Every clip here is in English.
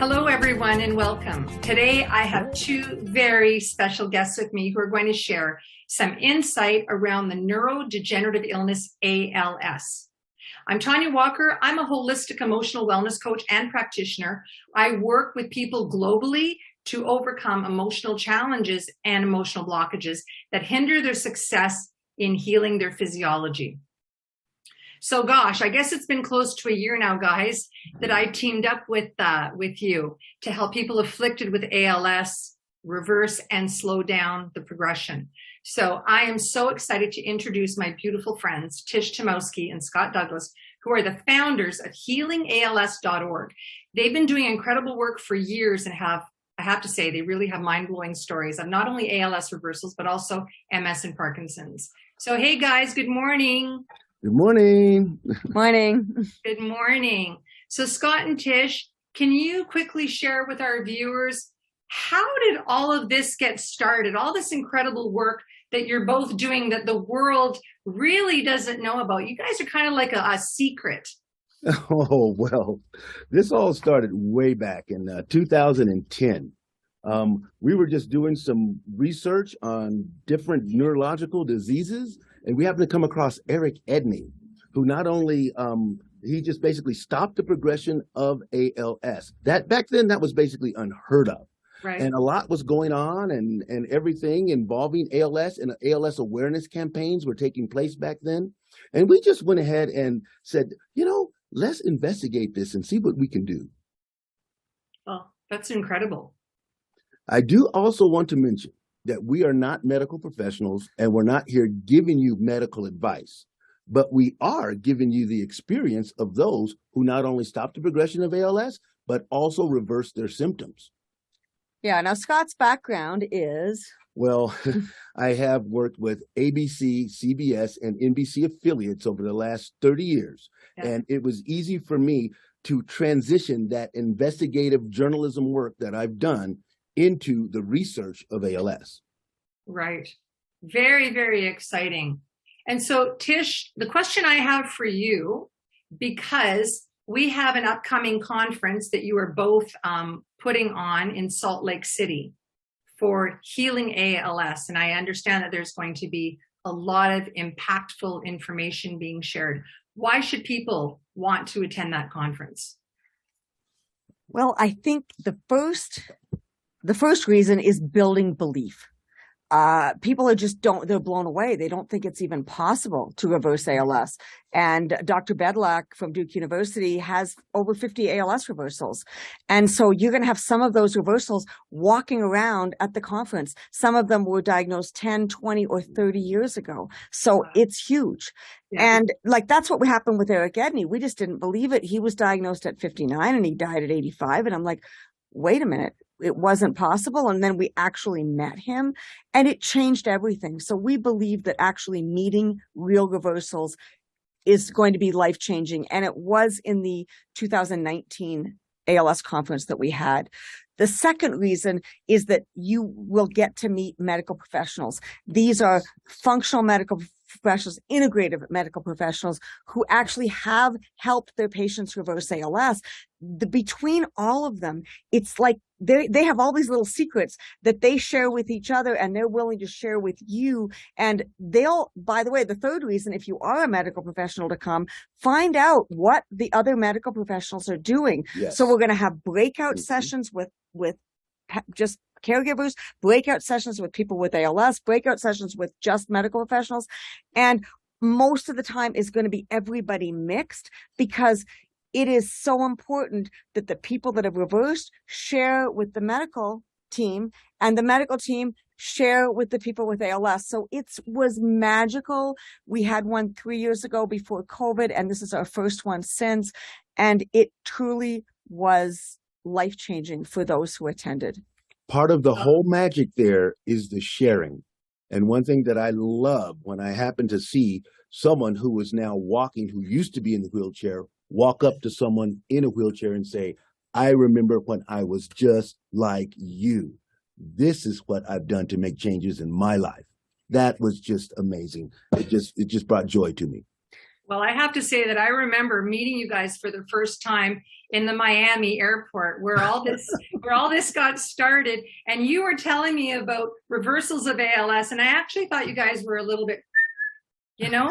Hello, everyone, and welcome. Today, I have two very special guests with me who are going to share some insight around the neurodegenerative illness ALS. I'm Tanya Walker. I'm a holistic emotional wellness coach and practitioner. I work with people globally to overcome emotional challenges and emotional blockages that hinder their success in healing their physiology. So gosh, I guess it's been close to a year now, guys, that I teamed up with you to help people afflicted with ALS reverse and slow down the progression. So I am so excited to introduce my beautiful friends, Tish Tomowski and Scott Douglas, who are the founders of healingals.org. They've been doing incredible work for years and I have to say, they really have mind-blowing stories of not only ALS reversals, but also MS and Parkinson's. So hey guys, good morning. Good morning. Morning. Good morning. So Scott and Tish, can you quickly share with our viewers, how did all of this get started? All this incredible work that you're both doing that the world really doesn't know about. You guys are kind of like a secret. Oh, well, this all started way back in 2010. We were just doing some research on different neurological diseases, and we happened to come across Eric Edney, who not only, he just basically stopped the progression of ALS. That back then, that was basically unheard of. Right. And a lot was going on and everything involving ALS, and ALS awareness campaigns were taking place back then. And we just went ahead and said, you know, let's investigate this and see what we can do. Oh, that's incredible. I do also want to mention that we are not medical professionals and we're not here giving you medical advice, but we are giving you the experience of those who not only stop the progression of ALS, but also reverse their symptoms. Yeah, now Scott's background is? Well, I have worked with ABC, CBS, and NBC affiliates over the last 30 years, and it was easy for me to transition that investigative journalism work that I've done into the research of ALS. Right. Very, very exciting. And so, Tish, the question I have for you, because we have an upcoming conference that you are both putting on in Salt Lake City for Healing ALS, and I understand that there's going to be a lot of impactful information being shared. Why should people want to attend that conference? Well, I think the first reason is building belief. People are they're blown away. They don't think it's even possible to reverse ALS. And Dr. Bedlack from Duke University has over 50 ALS reversals. And so you're going to have some of those reversals walking around at the conference. Some of them were diagnosed 10, 20, or 30 years ago. So it's huge. Yeah. And like, that's what happened with Eric Edney. We just didn't believe it. He was diagnosed at 59 and he died at 85. And I'm like, wait a minute. It wasn't possible. And then we actually met him and it changed everything. So we believe that actually meeting real reversals is going to be life-changing. And it was in the 2019 ALS conference that we had. The second reason is that you will get to meet medical professionals. These are functional medical professionals, integrative medical professionals who actually have helped their patients reverse ALS. Between all of them, it's like they have all these little secrets that they share with each other and they're willing to share with you. And by the way, the third reason, if you are a medical professional to come, find out what the other medical professionals are doing. Yes. So we're going to have breakout sessions with just caregivers, breakout sessions with people with ALS, breakout sessions with just medical professionals. And most of the time is going to be everybody mixed, because it is so important that the people that have reversed share with the medical team and the medical team share with the people with ALS. So it was magical. We had one 3 years ago before COVID, and this is our first one since. And it truly was life-changing for those who attended. Part of the whole magic there is the sharing. And one thing that I love when I happen to see someone who is now walking, who used to be in the wheelchair, walk up to someone in a wheelchair and say, I remember when I was just like you. This is what I've done to make changes in my life. That was just amazing. It just brought joy to me. Well, I have to say that I remember meeting you guys for the first time in the Miami airport, where all this got started, and you were telling me about reversals of ALS, and I actually thought you guys were a little bit, but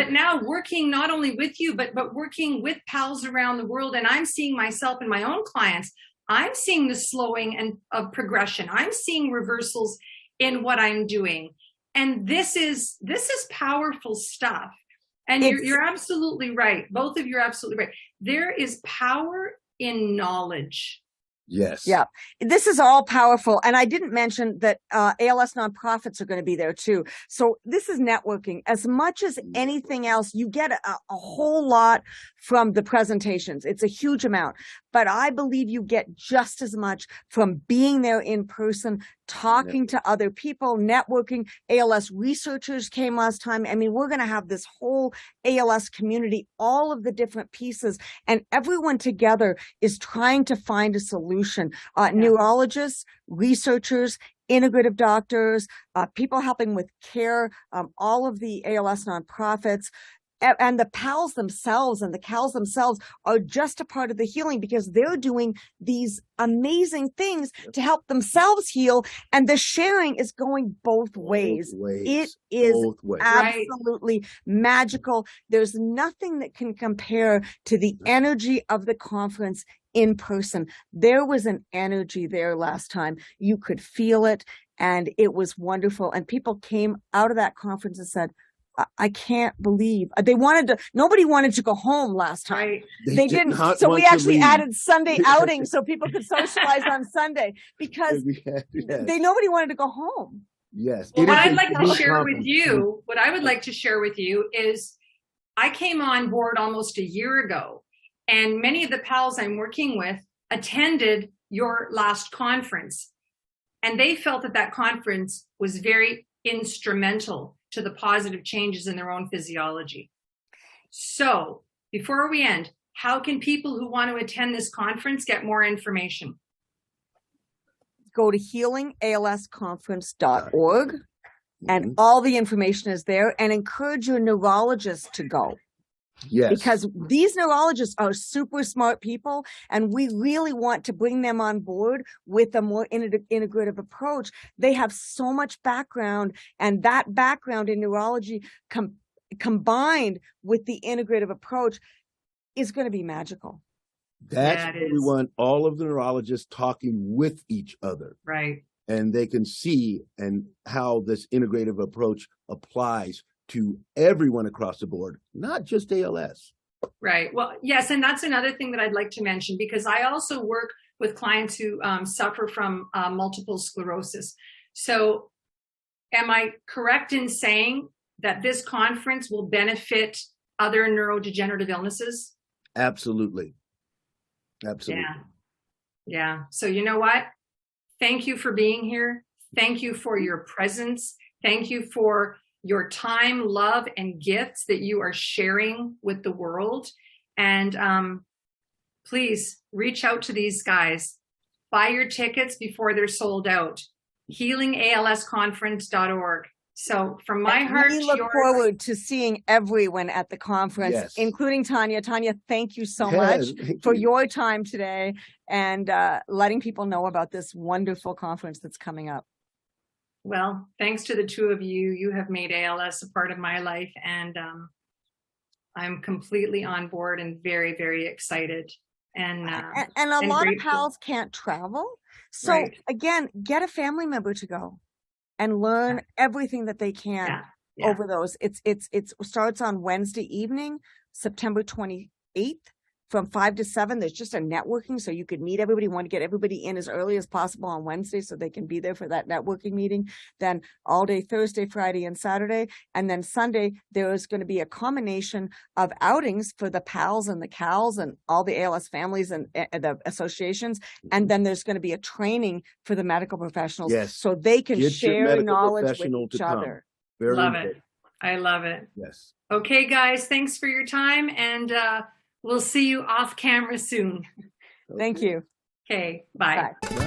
now working not only with you, but working with pals around the world, and I'm seeing myself and my own clients. I'm seeing the slowing of progression. I'm seeing reversals in what I'm doing. And this is powerful stuff. And you're absolutely right. Both of you are absolutely right. There is power in knowledge. Yes. Yeah. This is all powerful. And I didn't mention that ALS nonprofits are going to be there too. So this is networking. As much as anything else, you get a whole lot from the presentations. It's a huge amount. But I believe you get just as much from being there in person, talking to other people, networking. ALS researchers came last time. I mean, we're going to have this whole ALS community, all of the different pieces, and everyone together is trying to find a solution. Neurologists, researchers, integrative doctors, people helping with care, all of the ALS nonprofits. And the PALs themselves and the CALs themselves are just a part of the healing, because they're doing these amazing things to help themselves heal. And the sharing is going both ways. It is absolutely magical. There's nothing that can compare to the energy of the conference in person. There was an energy there last time. You could feel it, and it was wonderful. And people came out of that conference and said, I can't believe nobody wanted to go home last time. Right. They didn't. So we actually added Sunday outings so people could socialize on Sunday, because nobody wanted to go home. Yes. Well, what I'd like to share with you is I came on board almost a year ago, and many of the pals I'm working with attended your last conference, and they felt that conference was very instrumental to the positive changes in their own physiology. So before we end, how can people who want to attend this conference get more information? Go to healingalsconference.org, and all the information is there, and encourage your neurologist to go. Yes. Because these neurologists are super smart people, and we really want to bring them on board with a more integrative approach. They have so much background, and that background in neurology combined with the integrative approach is going to be magical. That's what we want, all of the neurologists talking with each other. Right. And they can see how this integrative approach applies to everyone across the board, not just ALS. Right. Well, yes. And that's another thing that I'd like to mention, because I also work with clients who suffer from multiple sclerosis. So am I correct in saying that this conference will benefit other neurodegenerative illnesses? Absolutely. Absolutely. Yeah. So you know what? Thank you for being here. Thank you for your presence. Thank you for your time, love, and gifts that you are sharing with the world. And please reach out to these guys. Buy your tickets before they're sold out. HealingALSconference.org. So from my heart, we look forward to seeing everyone at the conference, including Tanya. Tanya, thank you so much for your time today, and letting people know about this wonderful conference that's coming up. Well, thanks to the two of you, you have made ALS a part of my life, and I'm completely on board and very, very excited. And a lot of pals can't travel. So again, get a family member to go and learn everything that they can over those. It starts on Wednesday evening, September 28th. From 5 to 7, there's just a networking, so you could meet everybody. Want to get everybody in as early as possible on Wednesday so they can be there for that networking meeting. Then all day Thursday, Friday, and Saturday. And then Sunday, there is going to be a combination of outings for the PALs and the CALs and all the ALS families and the associations. And then there's going to be a training for the medical professionals so they can share knowledge with each other. Love it. I love it. Yes. Okay, guys, thanks for your time. And we'll see you off camera soon. Thank you. Okay, bye. Bye.